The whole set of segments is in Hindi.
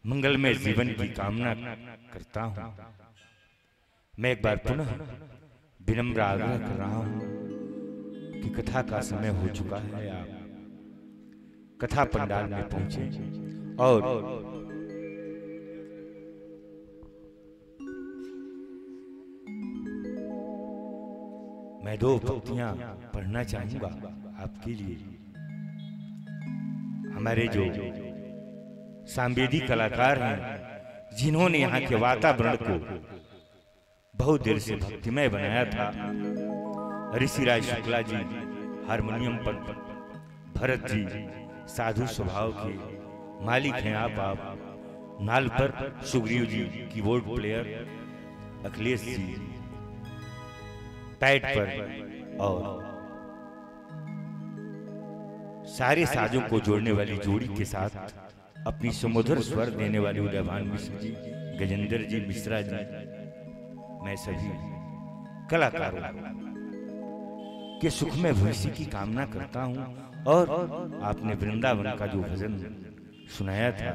मंगलमय जीवन की कामना करता हूं। मैं एक बार पुनः विनम्र आग्रह कर रहा हूं कि कथा का समय हो चुका है। आप कथा पंडाल में पहुंचे और मैं 2 पंक्तियां पढ़ना चाहूंगा आपके लिए। हमारे जो सांवेदी कलाकार हैं, जिन्होंने यहाँ के वातावरण को बहुत देर से भक्तिमय बनाया था, ऋषि राज शुक्ला जी हारमोनियम पर, भरत जी साधु स्वभाव के मालिक हैं आप नाल पर, सुग्रीव जी keyboard player, Akhilesh ji pad पर, और सारे साजों को जोड़ने वाली जोड़ी के साथ अपनी सुमधुर स्वर देने वाले उदयभान मिश्र जी, गजेंद्र जी, मिश्रा जी, मैं सभी कलाकारों के सुखमय भविष्य की कामना करता हूं। और आपने वृंदावन का जो भजन सुनाया था,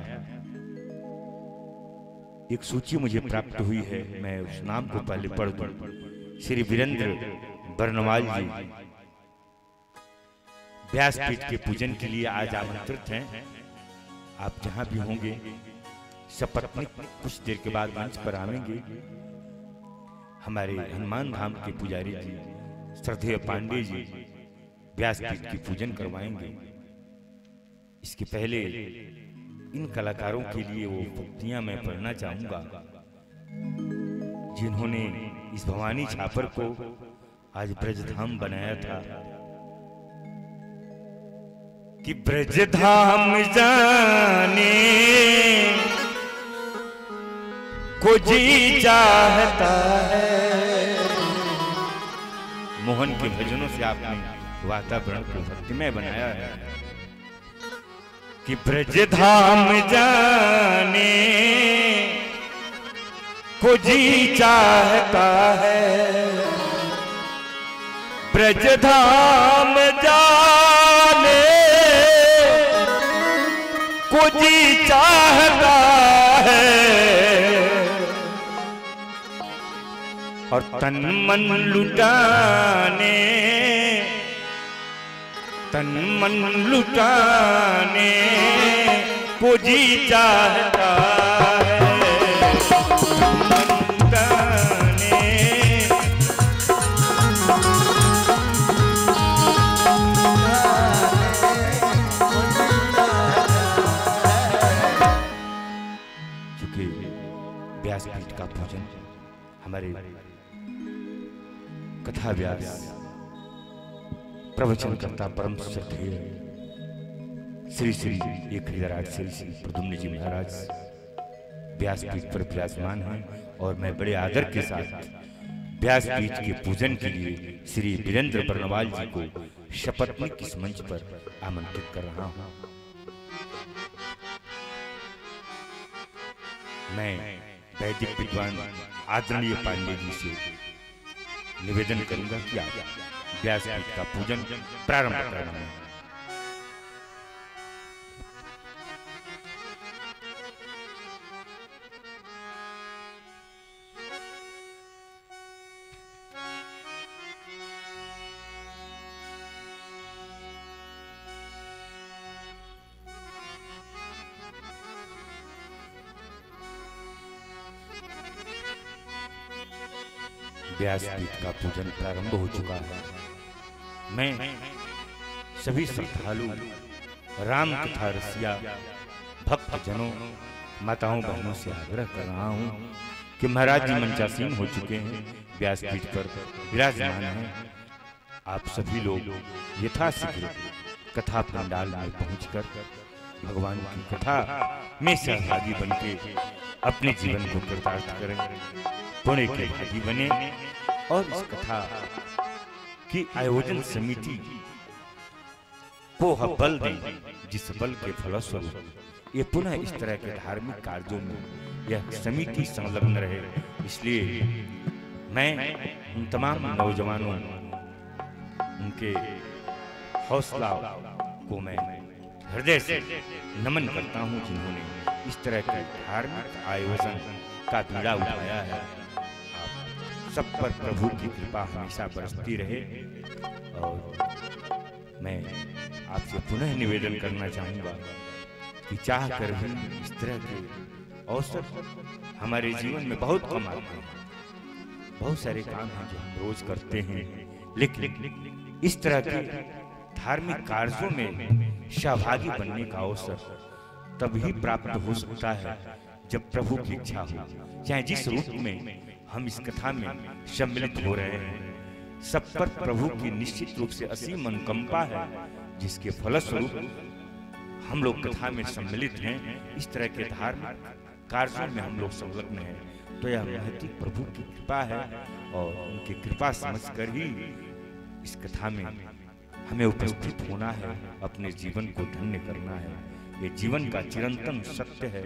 एक सूची मुझे प्राप्त हुई है, मैं उस नाम को पहले पढ़ दूं। श्री वीरेंद्र बर्नवाल जी व्यासपीठ के पूजन के लिए आज आमंत्रित हैं। आप जहां भी होंगे, सपत्नीक कुछ देर के बाद मंच पर आवेंगे। हमारे हनुमान धाम के पुजारी जी श्रद्धेय पांडे जी व्यासपीठ की पूजन करवाएंगे। इसके पहले इन कलाकारों के लिए वो पंक्तियां मैं पढ़ना चाहूंगा जिन्होंने इस भवानी छापर को आज ब्रजधाम बनाया था। कि ब्रजधाम जाने को जी चाहता है। मोहन के भजनों से आपने वातावरण को भक्तिमय बनाया है। कि ब्रजधाम जाने को जी चाहता है, ब्रजधाम जाने को जी चाहता है। और तन मन लुटाने, तन मन लुटाने को जी चाहता है। चूंकि व्यासपीठ का पूजन हमारे कथा व्यास प्रवचन करता परम श्रद्धेय श्री श्री 1008 श्री श्री प्रद्युम्न जी महाराज व्यासपीठ पर विराजमान हैं। और मैं बड़े आदर के साथ व्यासपीठ के पूजन के लिए श्री वीरेंद्र बर्नवाल जी को शपथनिक इस मंच पर आमंत्रित कर रहा हूं। मैं वैदिक विद्वान आदरणीय पांडे जी से निवेदन करूंगा कि आप व्यासपीठ का पूजन प्रारंभ करना है। व्यासपीठ का पूजन प्रारंभ हो चुका है। मैं सभी श्रद्धालु राम कथा रसिया भक्त जनों, माताओं बहनों से आग्रह कर रहा हूं कि महाराज जी मंचासीन हो चुके हैं, व्यासपीठ पर विराजमान हैं। आप सभी लोग यथाशीघ्र कथा पंडाल में पहुंचकर भगवान की कथा में सहभागी बनके अपने जीवन को कृतार्थ करें, पुण्य के भागी बने। और इस कथा की आयोजन समिति को बल दें, जिस बल के फलस्वरूप ये पुनः इस तरह के धार्मिक कार्यों में यह समिति संलग्न रहे। इसलिए मैं उन तमाम नौजवानों, उनके हौसला को मैं हृदय से नमन करता हूं जिन्होंने इस तरह के धार्मिक आयोजन का बीड़ा उठाया है। आप सब पर प्रभु की कृपा हमेशा बरसती रहे। और मैं आपसे पुनः निवेदन करना चाहूँगा कि चाह कर भी इस तरह के अवसर हमारे जीवन में बहुत कम आते हैं। बहुत सारे काम हैं जो हम रोज करते हैं, लेकिन इस तरह के धार्मिक कार्यों में सहभागी बनने का अवसर तभी प्राप्त हो सकता है जब प्रभु की इच्छा हो। चाहे जिस रूप में हम इस कथा में सम्मिलित हो रहे हैं, सब पर प्रभु की निश्चित रूप से असीम अनुकंपा है, जिसके फलस्वरूप हम लोग कथा में सम्मिलित हैं। इस तरह के धार्मिक कार्यों में हम लोग संलग्न हैं, तो यह महती प्रभु की कृपा है। और उनकी कृपा समझकर ही इस कथा में हमें उपस्थित होना है, अपने जीवन को धन्य करना है। ये जीवन का चिरंतन सत्य है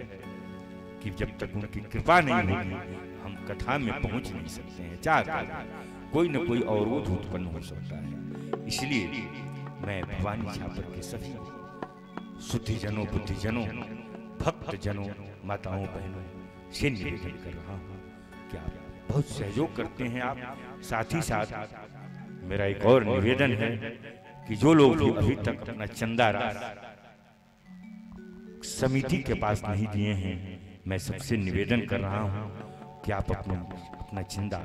कि जब तक उनकी कृपा नहीं होगी हम कथा में पहुंच नहीं सकते हैं। चाह कोई न कोई अवरोध उत्पन्न हो सकता है। इसलिए मैं भवानी छापर के सभी शुद्धिजनों, बुद्धिजनों, भक्तजनों, माताओं, बहनों से निवेदन कर रहा हूँ कि आप बहुत सहयोग करते हैं। आप साथ ही साथ मेरा एक और निवेदन है कि जो लोग भी अभी तक अपना चंदा राशि समिति के पास नहीं दिए हैं, मैं सबसे निवेदन कर रहा हूं कि आप अपना चंदा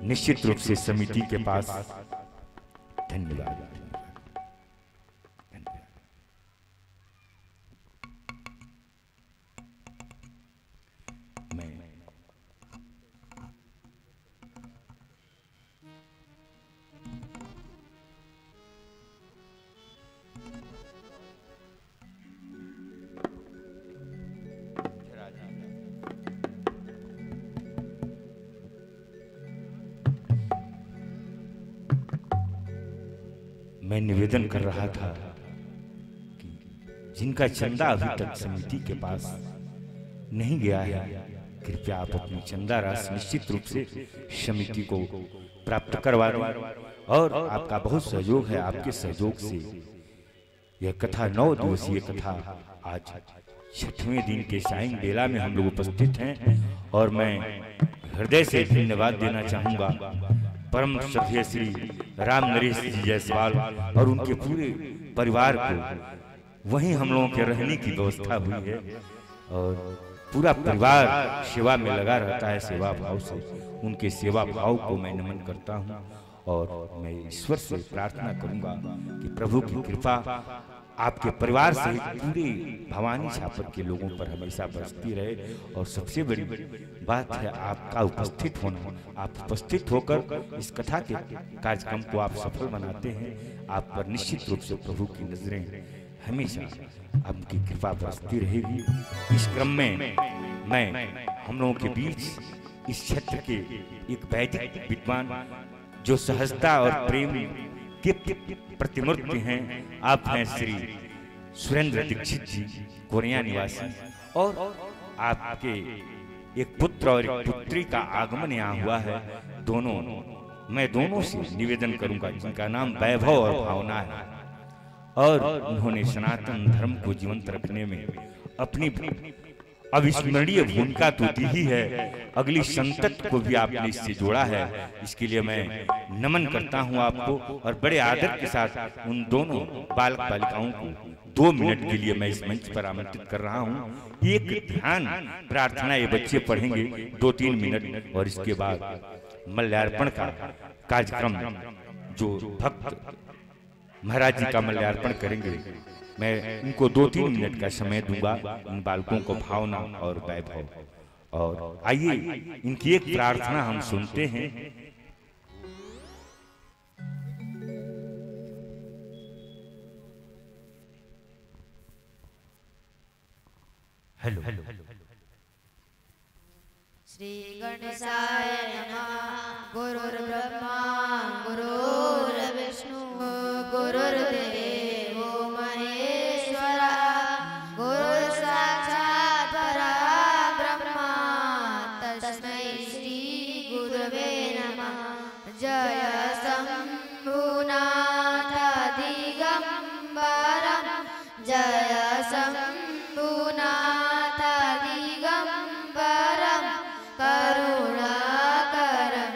निश्चित रूप से समिति के पास। धन्यवाद। मैं निवेदन कर रहा था कि जिनका चंदा अभी तक समिति के पास नहीं गया है, कृपया आप अपनी चंदा राशि निश्चित रूप से समिति को प्राप्त करवा दें। और आपका बहुत सहयोग है। आपके सहयोग से यह कथा 9 दिवसीय कथा आज 6वें दिन के सायं बेला में हम लोग उपस्थित हैं। और मैं हृदय से धन्यवाद देना चाहूँगा परम श्रद्धेय श्री राम नरेश जी जायसवाल और उनके पूरे परिवार को। वहीं हम लोगों के रहने की व्यवस्था हुई है और पूरा परिवार सेवा में लगा रहता है सेवा भाव से। उनके सेवा भाव को मैं नमन करता हूँ और मैं ईश्वर से प्रार्थना करूँगा कि प्रभु की कृपा आपके परिवार सहित पूरे भवानी छापर के लोगों पर हमेशा बरसती रहे। और सबसे बड़ी बात है आपका उपस्थित होना। आप उपस्थित होकर इस कथा के कार्यक्रम को आप सफल बनाते हैं। आप पर निश्चित रूप से प्रभु की नजरें हमेशा आपकी कृपा बरसती रहेगी। इस क्रम में मैं हम लोगों के बीच इस क्षेत्र के एक वैदिक विद्वान जो सहजता और प्रेम के प्रतिमूर्ति हैं, आप हैं श्री सुरेंद्र दीक्षित जी, कोरिया निवासी। और आपके एक पुत्र और एक पुत्री का आगमन यहाँ हुआ है। मैं दोनों से निवेदन करूंगा, जिनका नाम वैभव और भावना है और उन्होंने सनातन धर्म को जीवंत रखने में अपनी अविस्मरणीय भूमिका तो दी ही है, अगली संतत को भी आपने इससे जोड़ा है। इसके लिए मैं नमन करता हूं आपको और बड़े आदर के साथ उन दोनों बालक बालिकाओं को 2 मिनट के लिए मैं इस मंच पर आमंत्रित कर रहा हूं। एक ध्यान प्रार्थना ये बच्चे पढ़ेंगे 2-3 मिनट और इसके बाद मल्यार्पण का कार्यक्रम जो भक्त महाराज जी का मल्यार्पण करेंगे। मैं इनको 2-3 मिनट का समय दूंगा, इन बालकों को भावना और वैभव। और आइए इनकी एक प्रार्थना हम सुनते हैं। हेलो श्री गणेशाय नमः। गुरुर्ब्रह्मा गुरुर्विष्णु गुरुर्देवो महेश्वरा गुरुसाक्षात् परब्रह्म तस्मै श्री गुरवे नमः। जय शम्भुनाथ दिगम्बरं जय शम्भुनाथ दिगम्बरं करुणाकरं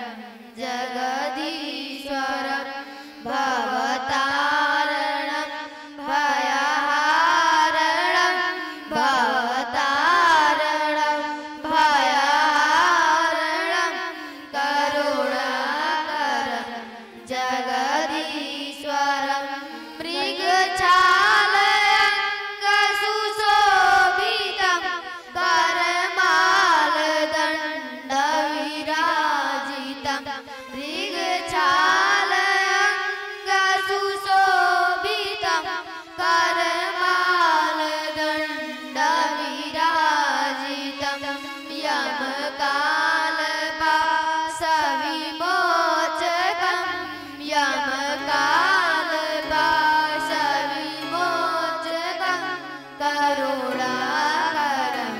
जगदीश्वरं भवतारणं भयहारणं भवतारणं भयहारणं करुणाकरं जगदीश्वरं मृगछालयङ्गसुशोभितं करमालदण्डविराजितं मृगछालयङ्गसुशोभितं करमालदण्डविराजितं यमकालपाशविमोचकं यमकालपाशविमोचकं करुणाकरं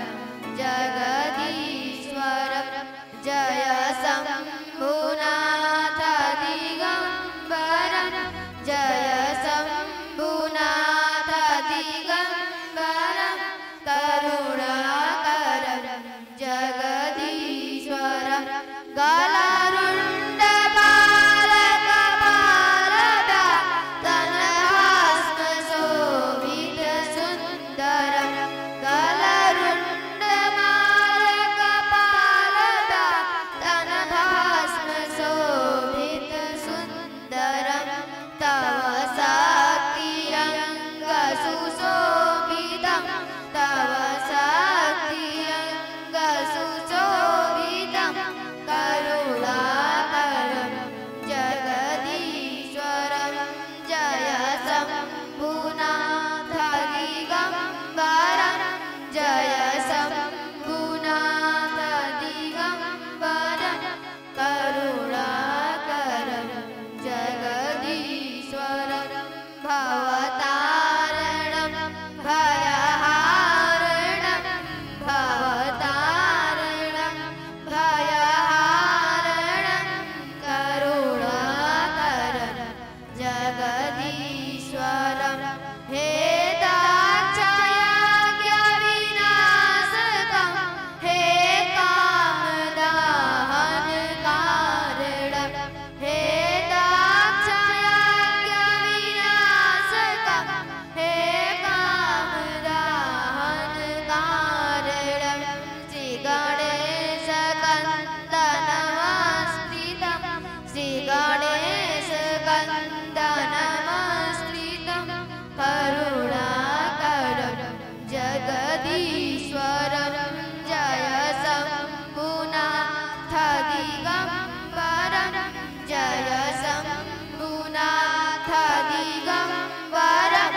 जगदीश्वरं जय शम्भुनाथ दिगम्बरं जय शम्भुनाथ दिगम्बरं करुणाकरं जगदीश्वरं गलरुण्डबालकपालदातनभास्मशोभितसुन्दरं गलरुण्डबालकपालदातनभास्मशोभितसुन्दरं तव शक्तियङ्गसुशोभितं तव शक्तियङ्गसुशोभितं करुणाकरं जगदीश्वरं जय शम्भुनाथ दिगम्बरं जय शम्भुनाथ दिगम्बरं करुणाकरं जगदीश्वरं भवतारणं भयहारणं भवतारणं भयहारणं करुणाकरं जगदीश्वरं हे दाक्षायज्ञविनाशकं हे कामदाहनकारणं हे दाक्षायज्ञविनाशकं हे कामदाहनकारणं श्रीगणेशकन्दनमस्कृतं श्रीगणेशकन्दनमस्कृतं करुणाकरं जगदीश्वरं जय शम्भुनाथ दिगम्बरं जय शम्भुनाथ दिगम्बरं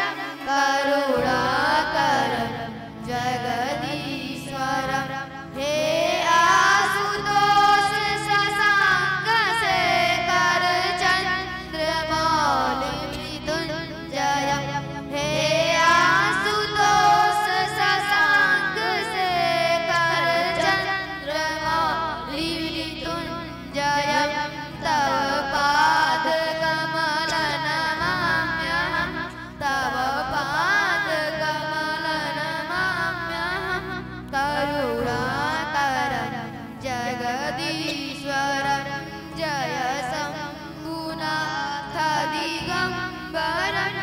करुणाकरं जगदीश्वरं हे आशुतोष शशाङ्क शेखर चन्द्रमौलिमृत्युञ्जय हे आशुतोष शशाङ्क शेखर चन्द्रमौलिमृत्युञ्जय तव पादकमल नमाम्यहं तव पादकमल नमाम्यहं करुणाकरं जगदीश्वरं जय शम्भुनाथ दिगम्बरं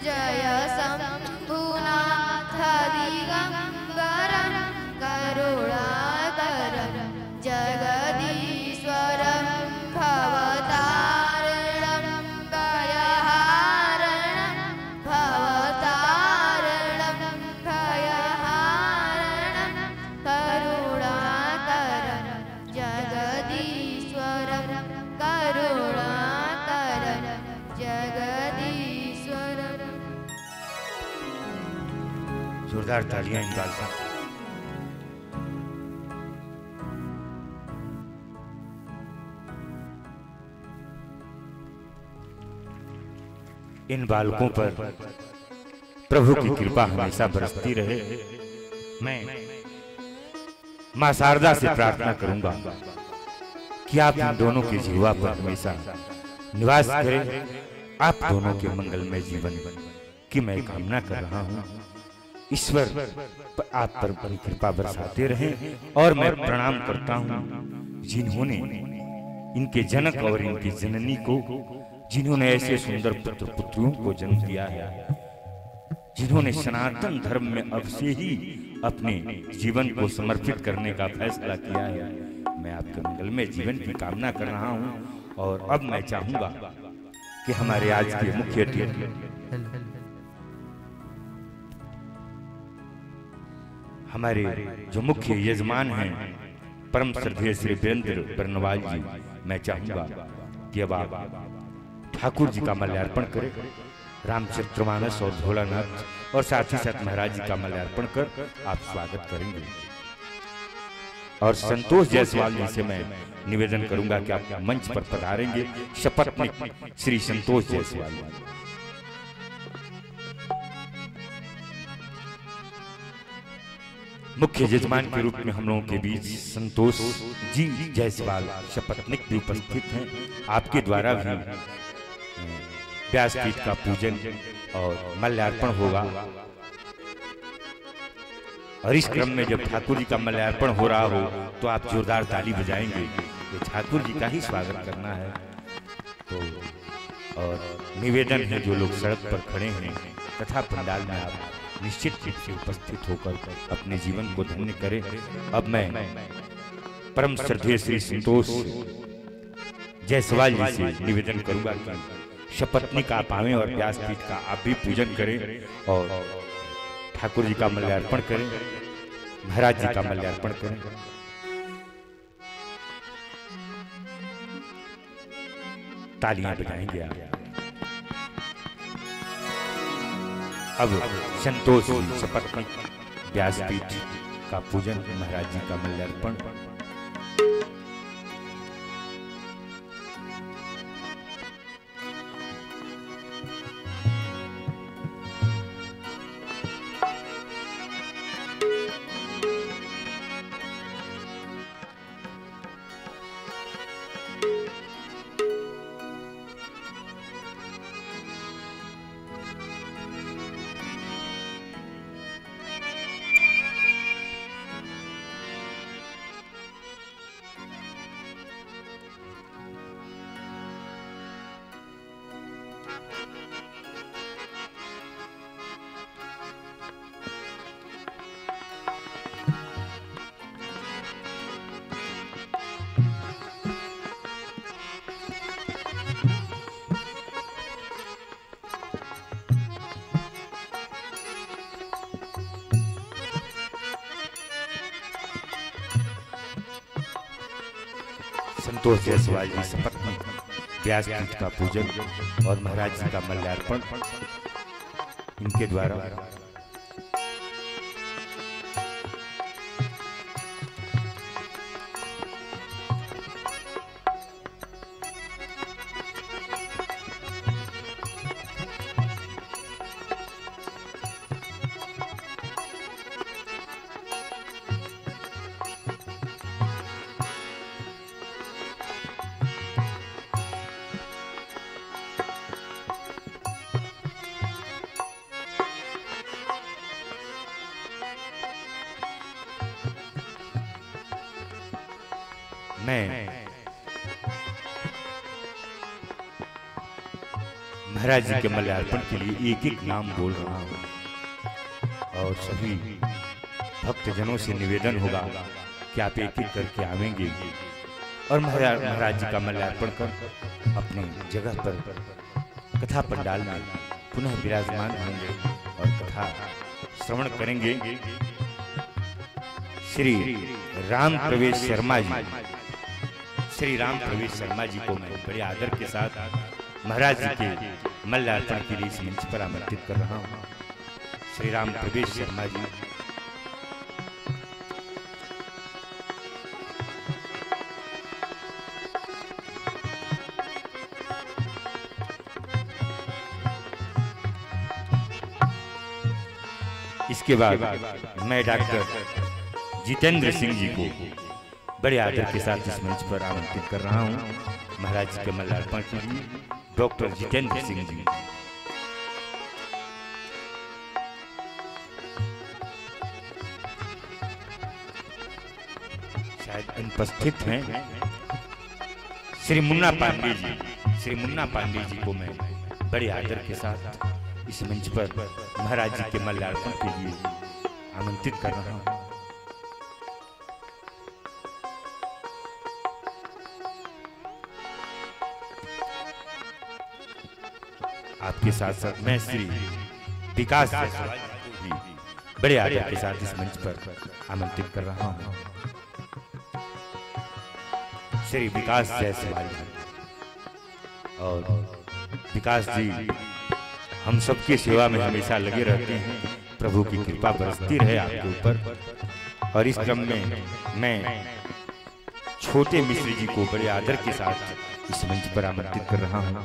जय शम्भुनाथ दिगम्बरं करुणाकरं जगदीश्वरं भवतारणं भयहारणं भवतारणं भयहारणं करुणाकरं जगदीश्वरं करुणाकरं जगदीश्वरं। जोरदार तालियां इन बालकों। इन बालकों पर प्रभु की कृपा हमेशा बरसती रहे। मैं मां शारदा से प्रार्थना करूंगा कि आप इन दोनों के जीवा पर हमेशा निवास करें। आप दोनों के मंगलमय जीवन कि मैं कामना कर रहा हूँ ईश्वर आप पर बड़ी कृपा बरसाते रहें। और मैं प्रणाम करता हूँ जिन्होंने इनके जनक और इनकी जननी को, जिन्होंने ऐसे सुंदर पुत्र पुत्रियों को जन्म दिया है, जिन्होंने सनातन धर्म में अब से ही अपने जीवन को समर्पित करने का फैसला किया है। मैं आपके मंगल में जीवन की कामना कर रहा हूँ। और अब मैं चाहूंगा कि हमारे आज के मुख्य अतिथि हमारे जो मुख्य यजमान हैं परम श्रद्धेय श्री वीरेंद्र बरनवाल जी, मैं चाहूंगा कि अब आप ठाकुर जी का माल्यार्पण करें। रामचरितमानस और भोलानाथ और साथ ही साथ महाराज जी का माल्यार्पण कर आप स्वागत करेंगे। और संतोष जायसवाल जी से मैं निवेदन करूंगा कि आप मंच पर पधारेंगे। शपथनिक श्री संतोष जायसवाल जी। मुख्य यजमान के रूप में हम लोगों के बीच संतोष जी जायसवाल शपथनिक भी उपस्थित हैं। आपके द्वारा भी व्यासपीठ का पूजन और माल्यार्पण होगा। और इस क्रम में जब ठाकुर जी का माल्यार्पण हो रहा हो तो आप जोरदार ताली बजाएंगे। ये ठाकुर जी का ही स्वागत करना है। तो और निवेदन है जो लोग सड़क पर खड़े हैं तथा पंडाल में आप निश्चित रूप से उपस्थित होकर अपने जीवन को धन्य करें। अब मैं परम श्रद्धेय श्री संतोष जायसवाल जी से निवेदन करूंगा कि शपथनिक आप आवें और व्यासपीठ का आप भी पूजन करें और ठाकुर जी का माल्यार्पण करें, महाराज जी का माल्यार्पण करें। तालियां बजाएंगे आप। अब संतोष जी शपथनिक व्यासपीठ का पूजन, महाराज जी का माल्यार्पण। संतोष जायसवाल जी शपथनिक व्यासपीठ का पूजन और महाराज जी का माल्यार्पण इनके द्वारा। मैं महाराज जी के माल्यार्पण के लिए एक एक नाम बोल रहा हूँ और सभी भक्तजनों से निवेदन होगा कि आप एक एक करके आवेंगे और महाराज जी का माल्यार्पण कर अपनी जगह पर कथा पंडाल में पुनः विराजमान होंगे और कथा श्रवण करेंगे। श्री राम प्रवेश शर्मा जी, श्री राम प्रवेश शर्मा जी को मैं बड़े आदर के साथ महाराज जी के माल्यार्पण के लिए इस मंच पर आमंत्रित कर रहा हूँ। श्री राम प्रवेश शर्मा जी। इसके बाद मैं डॉक्टर जितेंद्र सिंह जी को बड़े आदर के साथ इस मंच पर आमंत्रित कर रहा हूँ महाराज जी के माल्यार्पण के लिए। डॉक्टर जितेंद्र सिंह जी। शायद अनुपस्थित हैं श्री मुन्ना पांडे जी। श्री मुन्ना पांडे जी को मैं बड़े आदर के साथ इस मंच पर महाराज जी के माल्यार्पण के लिए आमंत्रित कर रहा हूं। आपके साथ साथ मैं श्री विकास जायसवाल जी बड़े आदर के साथ इस मंच पर आमंत्रित कर रहा हूं। श्री विकास जायसवाल जी और विकास जी हम सबकी सेवा में हमेशा लगे रहते हैं। प्रभु की कृपा बरसती रहे आपके ऊपर। और इस क्रम में मैं छोटे मिश्र जी को बड़े आदर के साथ इस मंच पर आमंत्रित कर रहा हूं।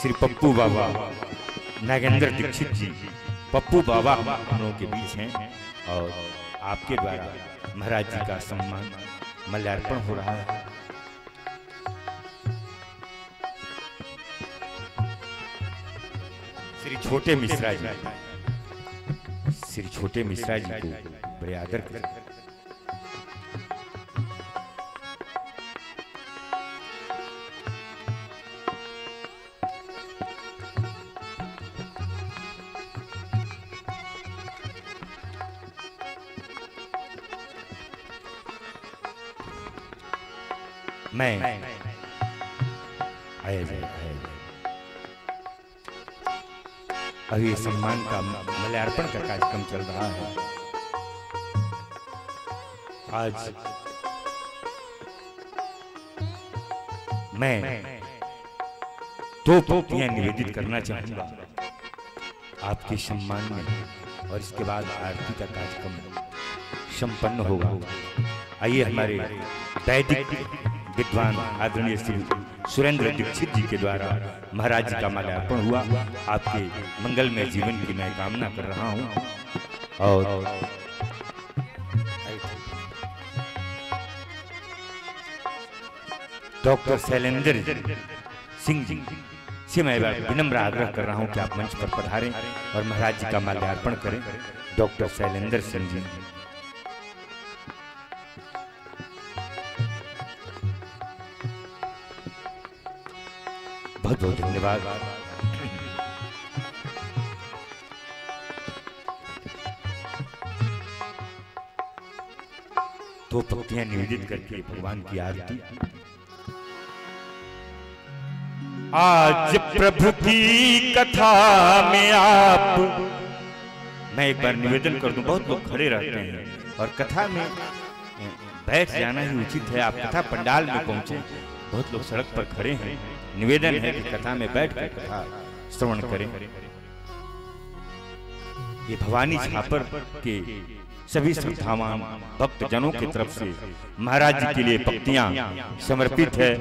श्री पप्पू बाबा नागेंद्र दीक्षित जी, पप्पू बाबा हम लोगों के बीच हैं और आपके द्वारा महाराज जी का सम्मान माल्यार्पण हो रहा है। श्री छोटे मिश्रा जी, श्री छोटे मिश्रा जी को बड़े आदर के मैं अभी सम्मान का माल्यार्पण का कार्यक्रम चल रहा है। आज मैं दो पंक्तियां निवेदित करना चाहूंगा आपके सम्मान में और इसके बाद आरती का कार्यक्रम संपन्न होगा। आइए हमारे वैदिक विद्वान आदरणीय श्री सुरेंद्र दीक्षित जी के द्वारा महाराज जी का माल्यार्पण हुआ। आपके मंगलमय जीवन की मैं कामना कर रहा हूं। और डॉक्टर शैलेंद्र सिंह जी से मैं विनम्र आग्रह कर रहा हूं कि आप मंच पर पधारें और महाराज जी का माल्यार्पण करें। डॉक्टर शैलेंद्र सिंह जी, बहुत बहुत धन्यवाद। दो पंक्तियां निवेदित करके भगवान की आरती। आज प्रभु की कथा में आप, मैं एक बार निवेदन कर दूं, बहुत लोग खड़े रहते हैं और कथा में बैठ जाना ही उचित है। आप कथा पंडाल में पहुंचे, बहुत लोग सड़क पर खड़े हैं। निवेदन है कि कथा में बैठकर कथा श्रवण करें। ये भवानी छापर के सभी श्रद्धावान भक्त जनों की तरफ से महाराज जी के लिए पंक्तियां समर्पित है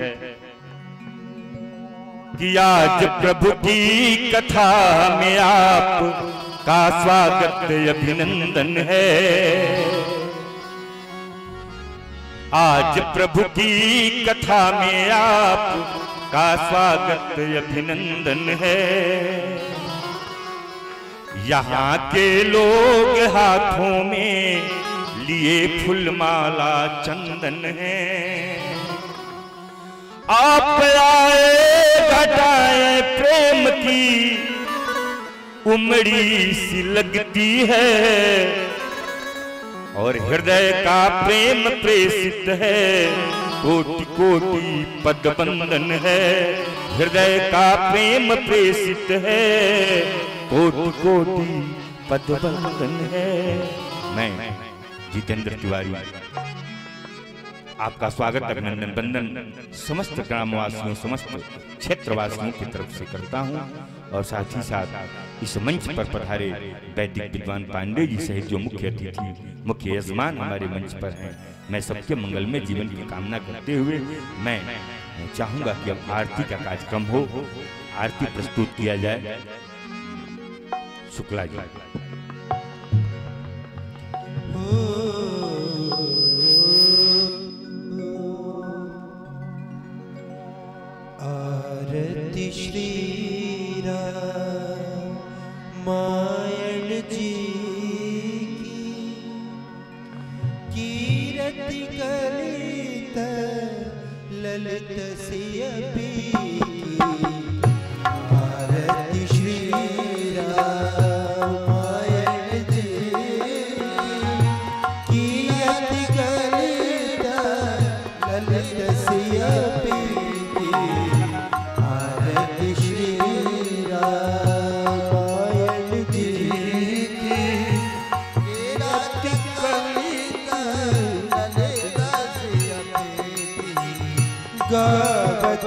कि आज प्रभु की कथा में आप का स्वागत अभिनंदन है। आज प्रभु की कथा में आप का स्वागत अभिनंदन है। यहाँ के लोग हाथों में लिए फूलमाला चंदन है। आप आए घटाए प्रेम की उमड़ी सी लगती है और हृदय का प्रेम प्रेषित है। कोटि कोटि पद बंदन है, हृदय का प्रेम प्रेषित है। कोटि कोटि पद बंदन है। मैं जितेंद्र तिवारी आपका स्वागत अभिनंदन बंदन समस्त ग्रामवासियों, समस्त क्षेत्रवासियों की तरफ से करता हूं। और साथ ही साथ इस मंच पर पधारे वैदिक विद्वान पांडे जी सहित जो मुख्य अतिथि, मुख्य यजमान हमारे मंच पर हैं, मैं सबके मंगलमय जीवन की कामना करते हुए मैं चाहूंगा कि अब आरती का कार्यक्रम हो, आरती प्रस्तुत किया जाए। शुक्ला जी। आरती श्री रामायण जी की,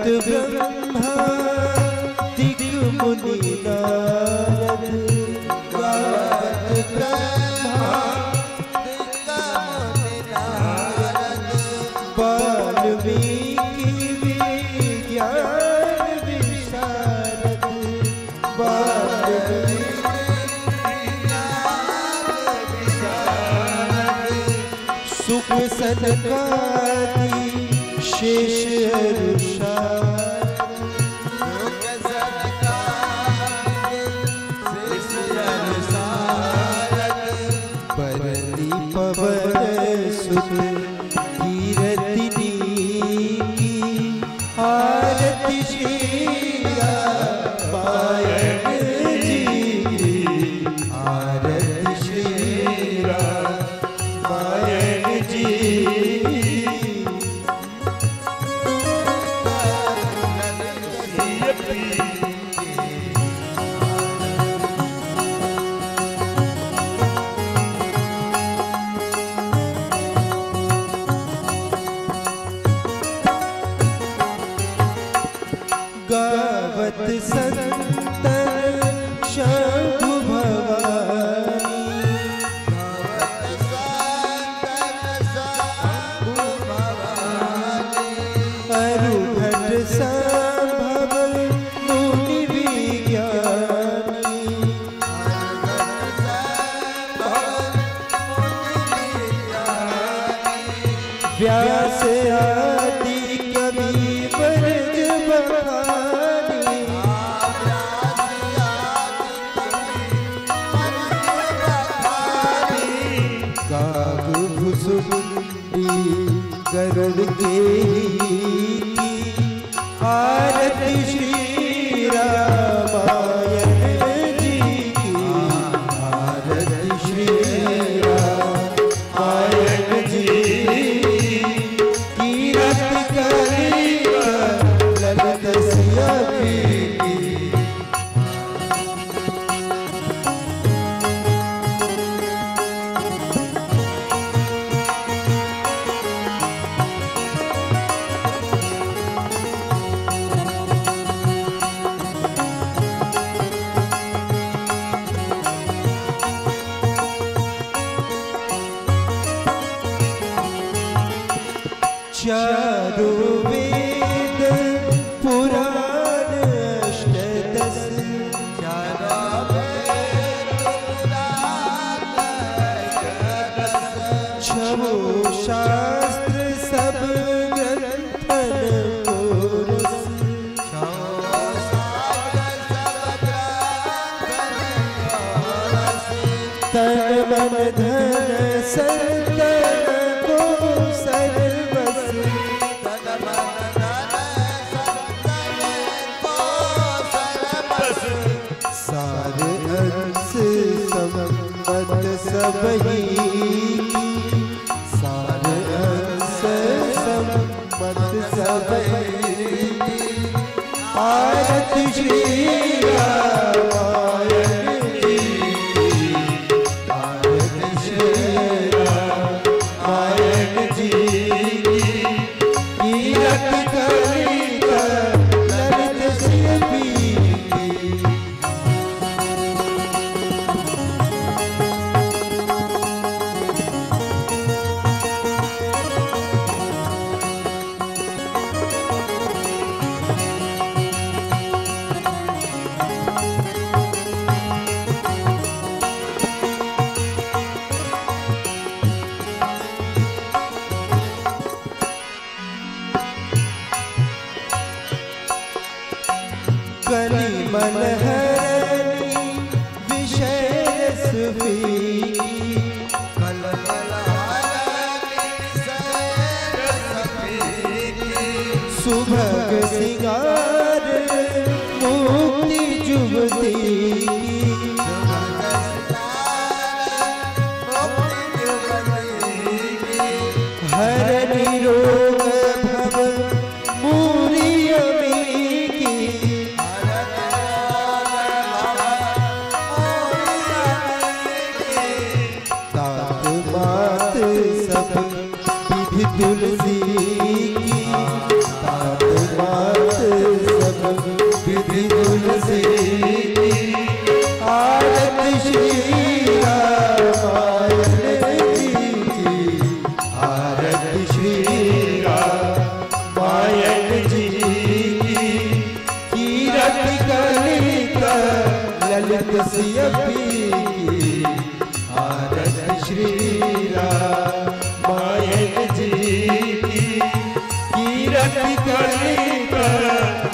ब्रह्मा दिक मुनि नारद गावत ब्रह्मा दिक मुनि नारद वाल्मीकि विज्ञान विशारद सुख सनकादि शेष बरनी पवन सुत कीरति की आरती श्री रामायण जी की आरती श्री रामायण जी गावत संतन शंभु भवानी अरुभट संभव मुनि विज्ञानी व्यास आदि कवि वर्ज बखानी काग भुसुंडी गरुड़ के आरती श्री रामायण जी की आरती श्री रामायण जी कीरत करी ललित सिया की चारों वेद पुराण अष्टदश छवो शास्त्र सब ग्रंथन कोरस तन मन धन संतन को सर्वस सार अंश संबत सबही सार अंश संबत सबही आरती श्री रामायण जी आरती श्री रामायण जी कीरत करी ललित सिय की कली मन हरनी विषय सुफी सुभग सिंगार मुक्ति जुगती हरनी रोग भव मूरी की मात सब विधि तुलसी की तात मात श्री रामायण जी की आरती श्री रामायण जी की कीरति कलित ललित सियपी की आरती श्री रामायण जी की कीरति कलित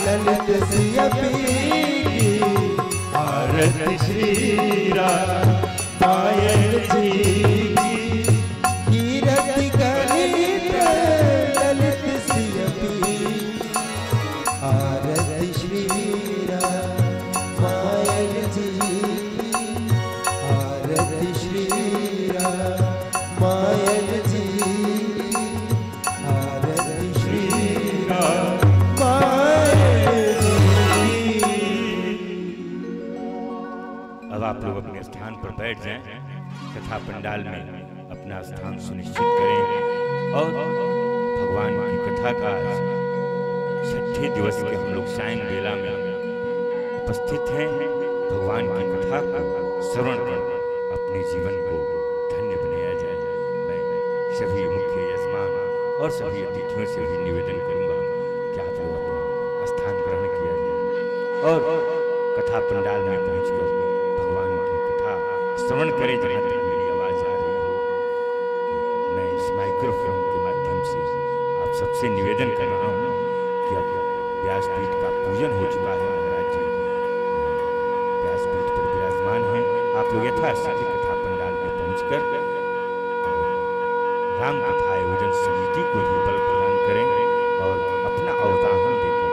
ललित सियपी की आरती श्री रामायण जी की कीरति कलित ललित सियपी आरती श्री रामायण जी की आरती श्री रामायण जी की आरती श्री रामायण जी। अब आप लोग अपने स्थान पर बैठ जाएं, कथा पंडाल में अपना स्थान सुनिश्चित करें और भगवान की कथा का छठे दिवस के हम लोग सायं बेला में उपस्थित हैं। भगवान की कथा का श्रवण कर अपने जीवन को धन्य बनाया जाए। मैं सभी मुख्य यजमान और सभी अतिथियों से भी निवेदन करूंगा कि आप लोग अपना स्थान ग्रहण किया जाए और कथा पंडाल में पहुंचकर भगवान की कथा श्रवण करें। जहाँ तक मेरी आवाज आ रही हो, मैं इस माइक्रोफोन के माध्यम से आप सबसे निवेदन कर रहा हूँ कि अब व्यासपीठ का पूजन हो चुका है। महाराज जी व्यासपीठ पर विराजमान हैं। आप लोग यथाशीघ्र कथा पंडाल में पहुंचकर राम कथा आयोजन समिति को भी बल प्रदान करें और अपना अवतारण देकर